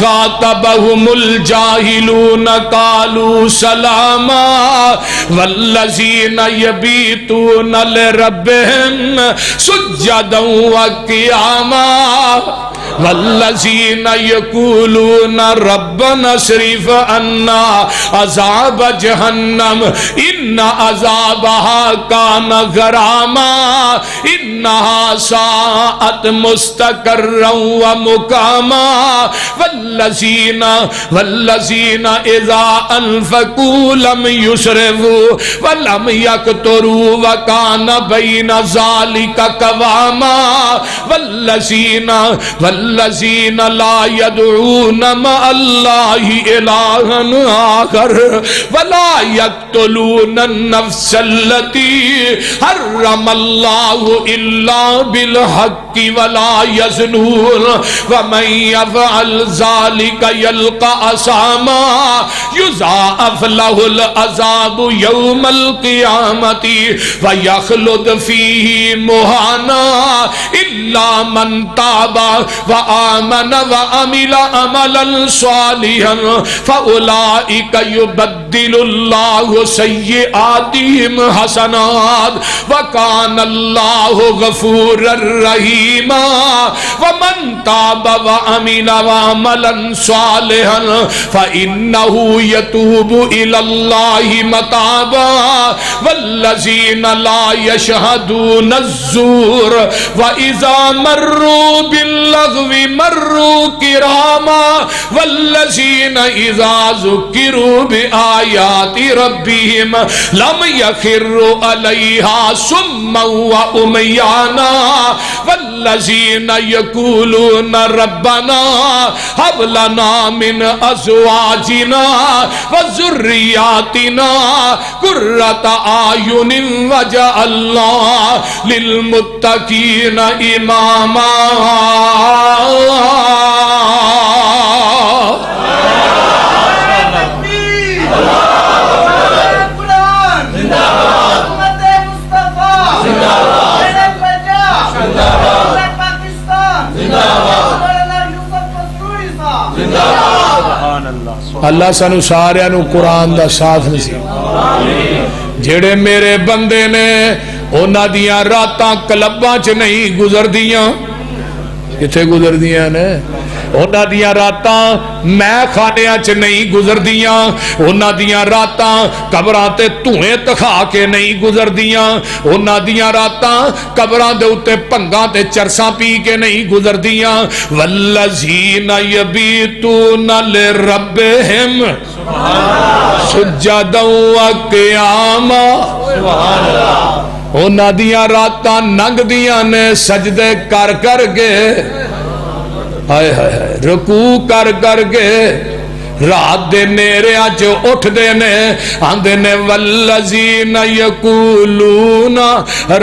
خَاطَبَهُمُ الْجَاهِلُونَ قَالُوا سَلَامًا وَالَّذِينَ يَبِيتُونَ لِرَبِّهِمْ سُجَّدًا وَقِيَامًا والذین یقولون ربنا اصرف عنا عذاب جہنم ان عذابها کان غراما انہا ساعت مستقرا ومقاما والذین اذا انفقوا لم یسرفوا ولم یقتروا وکان بین ذلک قواما والذین لا يدعون مع اللہ الہا آخر ولا يقتلون النفس التي حرم اللہ الا بالحق ولا يزنون ومن يفعل ذلك يلقى عصاما يضاعف له العذاب يوم القيامة ويخلد فيه مهانا إلا من تاب وآمن وعمل عملا صالحا فأولئك يبدل الله سيئاتهم حسنات وكان الله غفورا رحيما ومن تاب وعمل وعملا صالحا فإنه يتوب إلى الله متابا والذين لا يشهدون الزور وإذا مروا باللغو مروا كراما والذين إذا ذكروا بآيات ربهم لم يخروا عليها صما وعميانا والذين يقولون ربنا هب لنا من أزواجنا وذرياتنا قرة أعين واجعلنا للمتقين إماما اللہ سانو سارے نو قرآن دا ساتھ نصیب جڑے میرے بندے نے اونا دیاں راتاں کلباں چ نہیں گزر دیاں کتھے گزر دیاں نے اونا دیاں راتاں میں خانیاں چ نہیں گزر دیاں اونا دیاں راتاں قبراں تے دھوئیں تکھا کے نہیں گزر دیاں اونا دیاں راتاں قبراں دے اُتے پنگاں تے چرساں پی کے نہیں گزر دیاں والذین یبیتون لربہم سجدا وقیاما اونا دیاں راتاں ننگ دیاں نے سجدے کر کر کے ہائے ہائے رکوع کر کر کے رات دے نیرے آج اٹھ دینے آندے نے والذین یقولون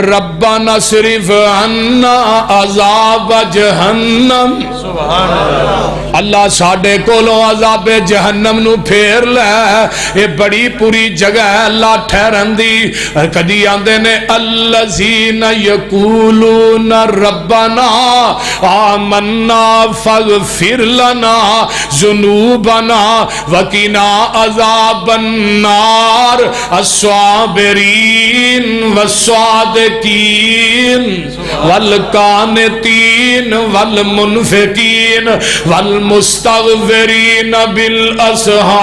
ربنا اصرف عنا عذاب جہنم اللہ ساڑھے کولو عذاب جہنم نو پھیر لے اے بڑی پوری جگہ ہے اللہ ٹھہرن دی کدی آندے نے الذین یقولون ربنا آمنا فاغفر لنا ذنوبنا وقنا عذاب النار الصابرین والصادقین والقانتین والمنفقین والمستغفرین بالاسحار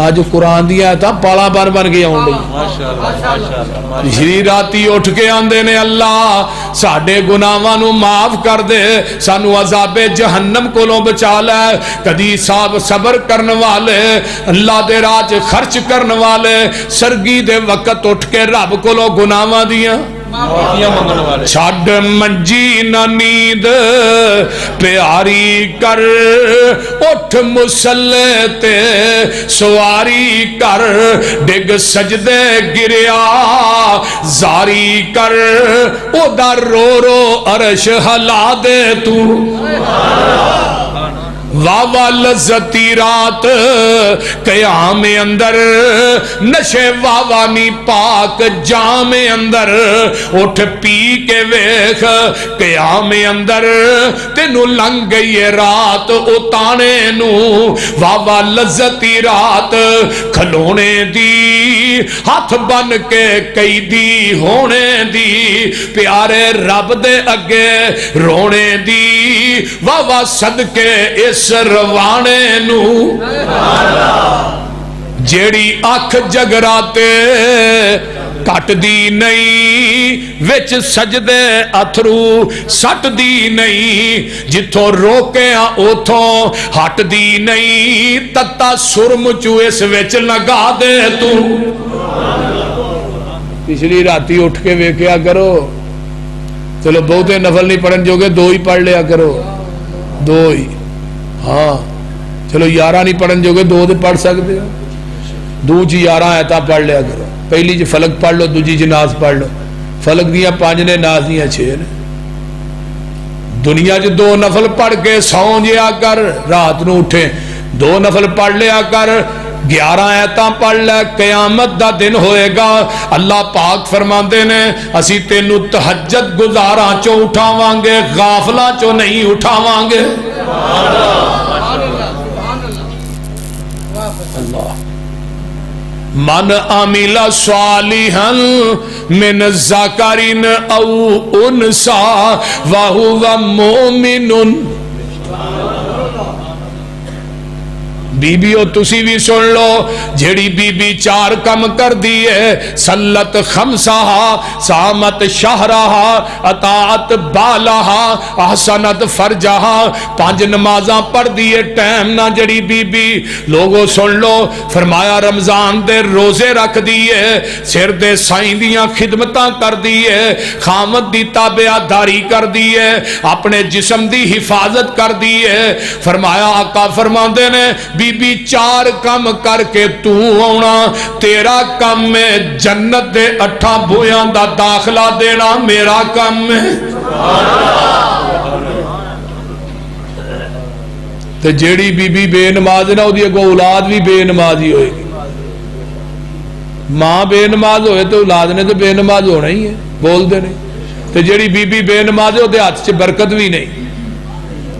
آج قرآن دیا تھا پالا بار بار گیا ہوں گئی پچھلی راتی اٹھ کے آندے نے اللہ ساڑھے گناہاں نو معاف کر دے سانو عذاب جہنم کو لوں بچا لے کدی صبر کرن والے اللہ دے راج خرچ کرن والے سرگی دے وقت اٹھ کے رب کو لوں گناہاں دیا چھڑ منجی نہ نیند پیاری کر اٹھ مسلے تے سواری کر ڈگ سجدے گریا زاری کر او در رو رو عرش ہلا دے تو واوا لذتی رات قیام اندر نشے واوا نی پاک جام اندر اٹھ پی کے ویخ قیام اندر تینو لنگ گئی رات اتانے نو واوا لذتی رات کھلونے دی ہاتھ بن کے کئی دی ہونے دی پیارے رب دے اگے رونے دی واوا صدقے اس روانے نو جیڑی اکھ جگراتے کٹ دی نہیں وچ سجدے اتھرو سٹ دی نہیں جتھوں روکے اوتھوں ہٹ دی نہیں تتا سرم چو اس وچ لگا دے تو پچھلی راتی اٹھ کے ویکھیا کرو چلو بہتے نفل نہیں پڑھن جو گے دو ہی پڑھ لیا کرو دو ہی ہاں چلو 11 نہیں پڑھن جو گے دو دے پڑھ سکتے ہو دو جی 11 آیتاں پڑھ لیا کرو پہلی جی فلک پڑھ لو دوجی جی ناز پڑھ لو فلک دیاں 5 نے ناز دیاں 6 نے دنیا جو 2 نفل پڑھ کے سون جیا کر رات نو اٹھے 2 نفل پڑھ لیا کر 11 آیتاں پڑھ لے قیامت دا دن ہوئے گا اللہ پاک فرماندے نے اسی تینو تہجد گزاراں چو اٹھاواں گے غافلاں چو نہیں اٹھاواں گے اللہ من عمل صالحا من ذکر او انثى وهو مؤمن بی بیو تسی بھی سن لو جھڑی بی بی 4 کم کر دیئے سلت خمسہا سامت شہرہا اطاعت بالہا احسنت فرجہا 5 نمازاں پڑھ دیئے ٹائم نہ جڑی بی بی لوگوں سن لو فرمایا رمضان دے روزے رکھ دیئے سر دے سائیں دیاں خدمتاں کر دیئے خامد دی تابعہ داری کر دیئے اپنے جسم دی حفاظت کر دیئے فرمایا آقا فرماندے نے بی بی 4 کم کر کے تو ہونا تیرا کم میں جنت دے 8 بھویاں دا داخلہ دینا میرا کم میں تے جیڑی بی بی بے نماز نہ ہو دی اگو اولاد بھی بے نمازی ہوئے گی ماں بے نماز ہوئے تو اولاد نے تو بے نماز ہونا ہی ہے بول دے نہیں تے جیڑی بی بی بے نماز ہو دے ہاتھ سے برکت بھی نہیں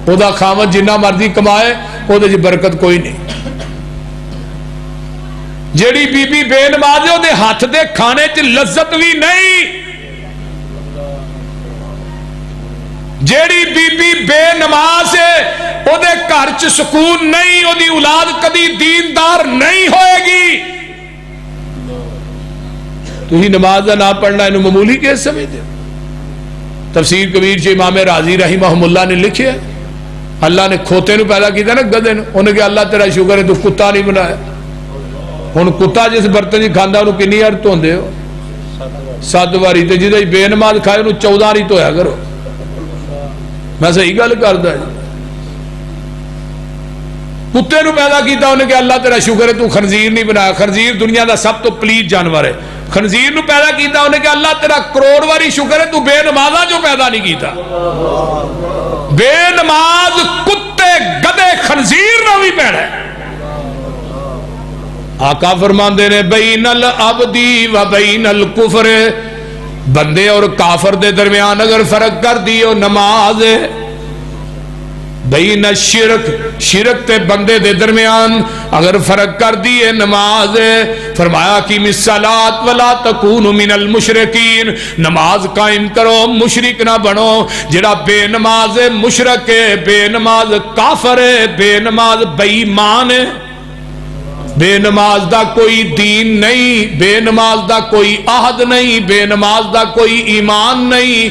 او دا خامد جنہ مرضی کمائے او دے برکت کوئی نہیں جیڑی بی بی بے نماز او دے ہاتھ دے کھانے چ لذت بھی نہیں جیڑی بی بی بے نماز ہے او دے گھر چ سکون نہیں او دی اولاد کدی دیندار نہیں ہوئے گی تو ہی نماز دا نہ پڑھنا انہوں معمولی کیس سمجھتے تفسیر کبیر سے امام راضی رحمہ اللہ نے لکھے اللہ نے کھوتے نو پیدا کیتا نا گدے نو انہیں کہ اللہ تیرا شکر ہے تو کتا نہیں بنایا ہن کتا جس برتن جی کھاندا انہوں کنی ہر دھوندے ہو 7 واری تے جدے بے نماز کھائے انہوں 14 واری دھویا کرو میں صحیح گل کردا جی کتے نو پیدا کیتا انہیں کہ اللہ تیرا شکر ہے تو خنزیر نہیں بنایا خنزیر دنیا دا سب تو پلیت جانور ہے خنزیر نو پیدا کیتا انہیں کہ اللہ تیرا کروڑ واری شکر ہے تو بے نمازاں جو پیدا نہیں کیتا بے نماز کتے گدے خنزیر نہ بھی پیڑا ہے آقا فرماندے نے بین العبدی و بین الکفر بندے اور کافر دے درمیان اگر فرق کر دیو نماز ہے بین الشرک شرک تے بندے دے درمیان اگر فرق کر دیے نماز ہے فرمایا کی الصلاۃ ولا تکونوا من المشرکین نماز قائم کرو مشرک نہ بنو جڑا بے نماز ہے مشرک ہے بے نماز کافر ہے بے نماز بے ایمان ہے بے نماز دا کوئی دین نہیں بے نماز دا کوئی عہد نہیں بے نماز دا کوئی ایمان نہیں